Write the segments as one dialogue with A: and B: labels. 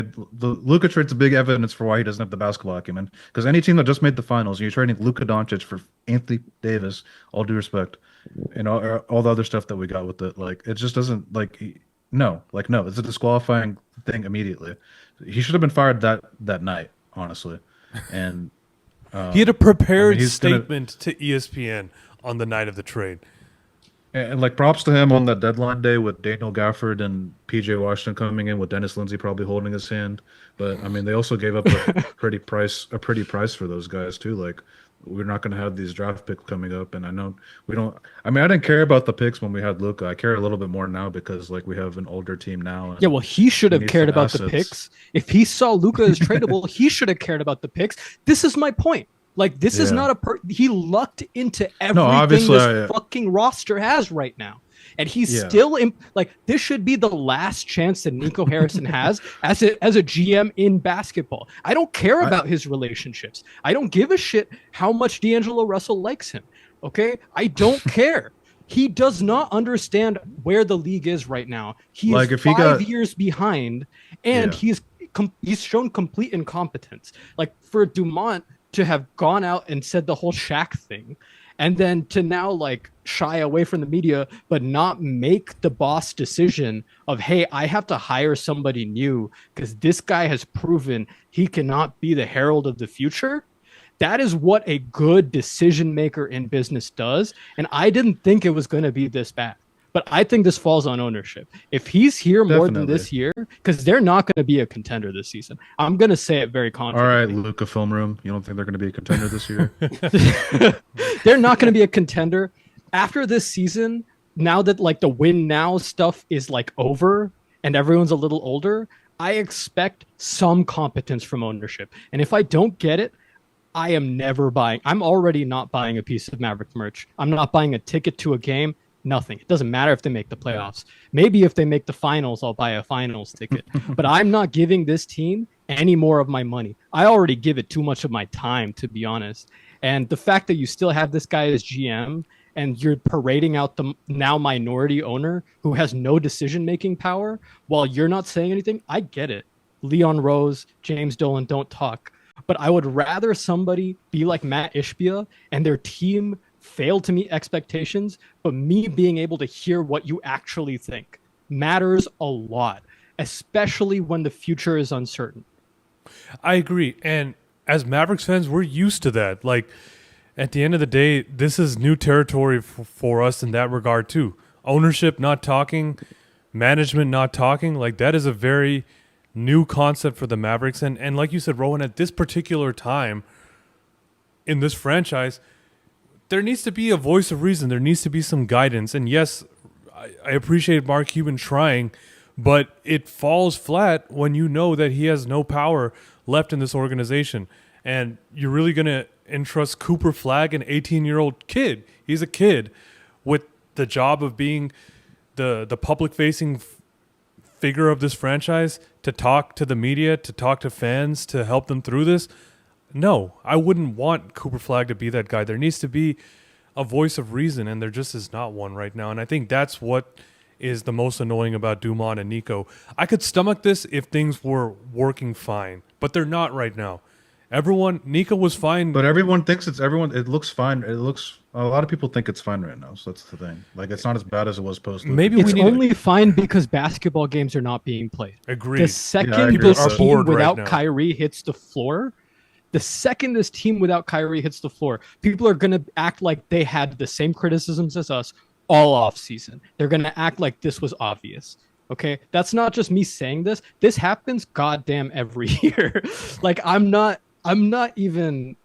A: the Luka trade's a big evidence for why he doesn't have the basketball acumen. Because any team that just made the finals, you're trading Luka Doncic for Anthony Davis. All due respect, and all the other stuff that we got with it, like it just doesn't no, it's a disqualifying thing immediately. He should have been fired that night, honestly. And
B: He had a
A: I mean,
B: prepared
A: he's gonna
B: statement to ESPN on the night of the trade.
A: and like props to him on that deadline day with Daniel Gafford and PJ Washington coming in with Dennis Lindsey probably holding his hand. But I mean, they also gave up a pretty price for those guys too. Like we're not going to have these draft picks coming up, and I know we don't. I mean, I didn't care about the picks when we had Luca. I care a little bit more now because like we have an older team now.
C: Yeah,
A: And
C: well, he should
A: we
C: have
A: need
C: cared
A: some
C: about the
A: assets.
C: picks. If he saw Luca as tradable, he should have cared about the picks. This is my point. Like, this is
A: Yeah.
C: not he lucked into
A: No,
C: everything
A: obviously,
C: this fucking roster has right now. And he's
A: Yeah.
C: still in, like, this should be the last chance that Nico Harrison has as a GM in basketball. I don't care about his relationships. I don't give a shit how much D'Angelo Russell likes him. Okay? I don't care. He does not understand where the league is right now. He
A: Like,
C: is
A: if he
C: 5 years behind, and
A: Yeah.
C: he's shown complete incompetence. Like, for Dumont to have gone out and said the whole Shaq thing, and then to now like shy away from the media, but not make the boss decision of, hey, I have to hire somebody new because this guy has proven he cannot be the herald of the future. That is what a good decision maker in business does. And I didn't think it was going to be this bad. But I think this falls on ownership. If he's here more than
A: Definitely.
C: this year, because they're not going to be a contender this season. I'm going to say it very
A: All right,
C: confidently.
A: Luca Film Room. You don't think they're going to be a contender this year?
C: They're not going to be a contender after this season. Now that like the win now stuff is like over and everyone's a little older, I expect some competence from ownership. And if I don't get it, I am never buying. I'm already not buying a piece of Mavericks merch. I'm not buying a ticket to a game. Nothing. It doesn't matter if they make the playoffs. Maybe if they make the finals, I'll buy a finals ticket. But I'm not giving this team any more of my money. I already give it too much of my time, to be honest. And the fact that you still have this guy as GM and you're parading out the now minority owner who has no decision-making power while you're not saying anything, I get it. Leon Rose, James Dolan, don't talk. But I would rather somebody be like Matt Ishbia and their team fail to meet expectations, but me being able to hear what you actually think matters a lot, especially when the future is uncertain.
B: I agree. And as Mavericks fans, we're used to that. Like, at the end of the day, this is new territory for us in that regard, too. Ownership not talking, management not talking, like, that is a very new concept for the Mavericks. And like you said, Rowan, at this particular time in this franchise, there needs to be a voice of reason. There needs to be some guidance. And yes, I appreciate Mark Cuban trying, but it falls flat when you know that he has no power left in this organization. And you're really going to entrust Cooper Flagg, an 18-year-old kid. He's a kid with the job of being the public-facing figure of this franchise, to talk to the media, to talk to fans, to help them through this. No, I wouldn't want Cooper Flagg to be that guy. There needs to be a voice of reason, and there just is not one right now. And I think that's what is the most annoying about Dumont and Nico. I could stomach this if things were working fine, but they're not right now. Nico was fine.
A: But everyone thinks it looks fine. A lot of people think it's fine right now. So that's the thing. Like, it's not as bad as it was post.
B: Maybe we
C: It's
B: need
C: only fine because basketball games are not being played.
B: Agreed.
C: The second
A: I agree.
C: this
B: People are
C: team
B: bored right
C: without
B: now.
C: Kyrie hits the floor, people are going to act like they had the same criticisms as us all off season. They're going to act like this was obvious. Okay? That's not just me saying this. This happens goddamn every year. Like, I'm not even,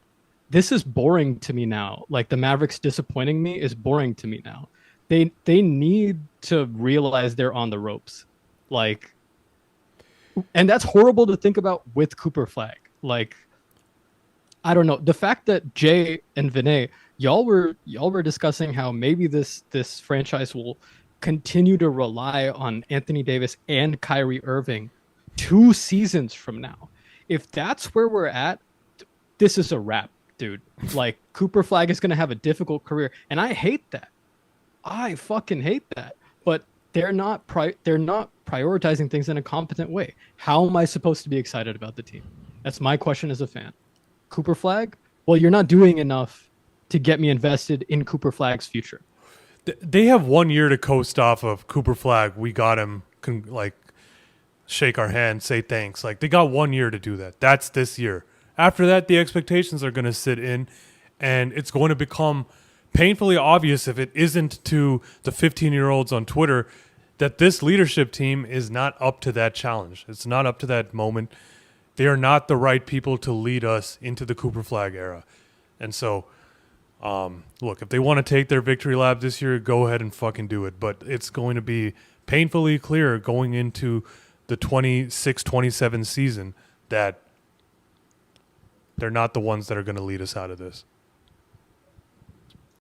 C: this is boring to me now. Like, the Mavericks disappointing me is boring to me now. They need to realize they're on the ropes. Like, and that's horrible to think about with Cooper Flagg. Like, I don't know. The fact that Jay and Vinay, y'all were discussing how maybe this franchise will continue to rely on Anthony Davis and Kyrie Irving 2 seasons from now. If that's where we're at, this is a wrap, dude. Like, Cooper Flagg is going to have a difficult career, and I hate that. I fucking hate that. But they're not prioritizing things in a competent way. How am I supposed to be excited about the team? That's my question as a fan. Cooper Flagg? Well, you're not doing enough to get me invested in Cooper Flagg's future.
B: They have 1 year to coast off of Cooper Flagg. We got him, shake our hand, say thanks. Like, they got 1 year to do that. That's this year. After that, the expectations are going to sit in, and it's going to become painfully obvious, if it isn't to the 15-year-olds on Twitter, that this leadership team is not up to that challenge. It's not up to that moment. They are not the right people to lead us into the Cooper Flagg era. And so, look, if they want to take their victory lap this year, go ahead and fucking do it. But it's going to be painfully clear going into the 26-27 season that they're not the ones that are going to lead us out of this.